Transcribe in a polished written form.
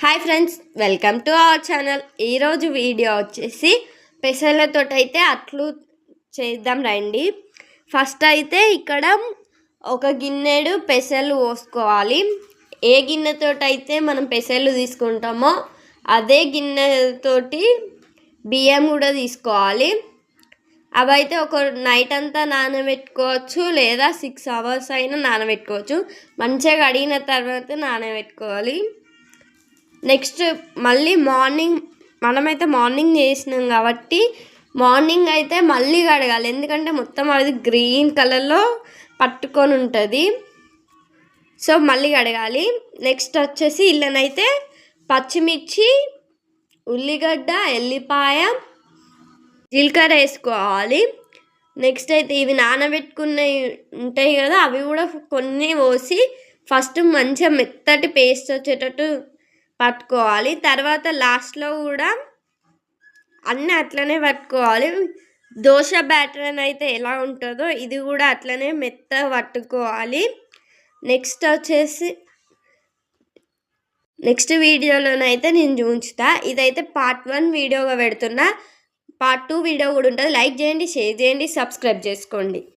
Hi friends, welcome to our channel. ఈరోజు video వచ్చేసి పెసర్లతోటైతే అట్లు చేద్దాం రండి. ఫస్ట్ అయితే ఇక్కడ ఒక గిన్నెడు పెసర్లు పోసుకోవాలి. ఏ గిన్నెతోటైతే మనం పెసర్లు తీసుకుంటామో అదే గిన్నెతోటి బియ్యం కూడా తీసుకోవాలి. అవైతే ఒక నైట్ అంతా నానబెట్టుకోవచ్చు, లేదా 6 hours అయినా నానబెట్టుకోవచ్చు. మంచిగా కడిగిన తర్వాత నానబెట్టుకోవాలి. నెక్స్ట్ మళ్ళీ మనమైతే మార్నింగ్ చేసినాం కాబట్టి మార్నింగ్ అయితే మళ్ళీ కడగాలి, ఎందుకంటే మొత్తం అది గ్రీన్ కలర్లో పట్టుకొని ఉంటుంది. సో మళ్ళీ కడగాలి. నెక్స్ట్ వచ్చేసి ఇళ్ళనైతే పచ్చిమిర్చి, ఉల్లిగడ్డ, ఎల్లిపాయ, జీలకర్ర వేసుకోవాలి. నెక్స్ట్ అయితే ఇవి నానబెట్టుకున్నవి ఉంటాయి కదా, అవి కూడా కొన్ని పోసి ఫస్ట్ మంచిగా మెత్తటి పేస్ట్ వచ్చేటట్టు పట్టుకోవాలి. తర్వాత లాస్ట్లో కూడా అన్నీ అట్లనే పట్టుకోవాలి. దోశ బ్యాటర్ అయితే ఎలా ఉంటుందో ఇది కూడా అట్లనే మెత్తగా పట్టుకోవాలి. నెక్స్ట్ వచ్చేసి నెక్స్ట్ వీడియోలోనైతే నేను చూపించుతా. ఇదైతే పార్ట్ 1 వీడియోగా పెడుతున్నా. పార్ట్ 2 వీడియో కూడా ఉంటుంది. లైక్ చేయండి, షేర్ చేయండి, సబ్స్క్రైబ్ చేసుకోండి.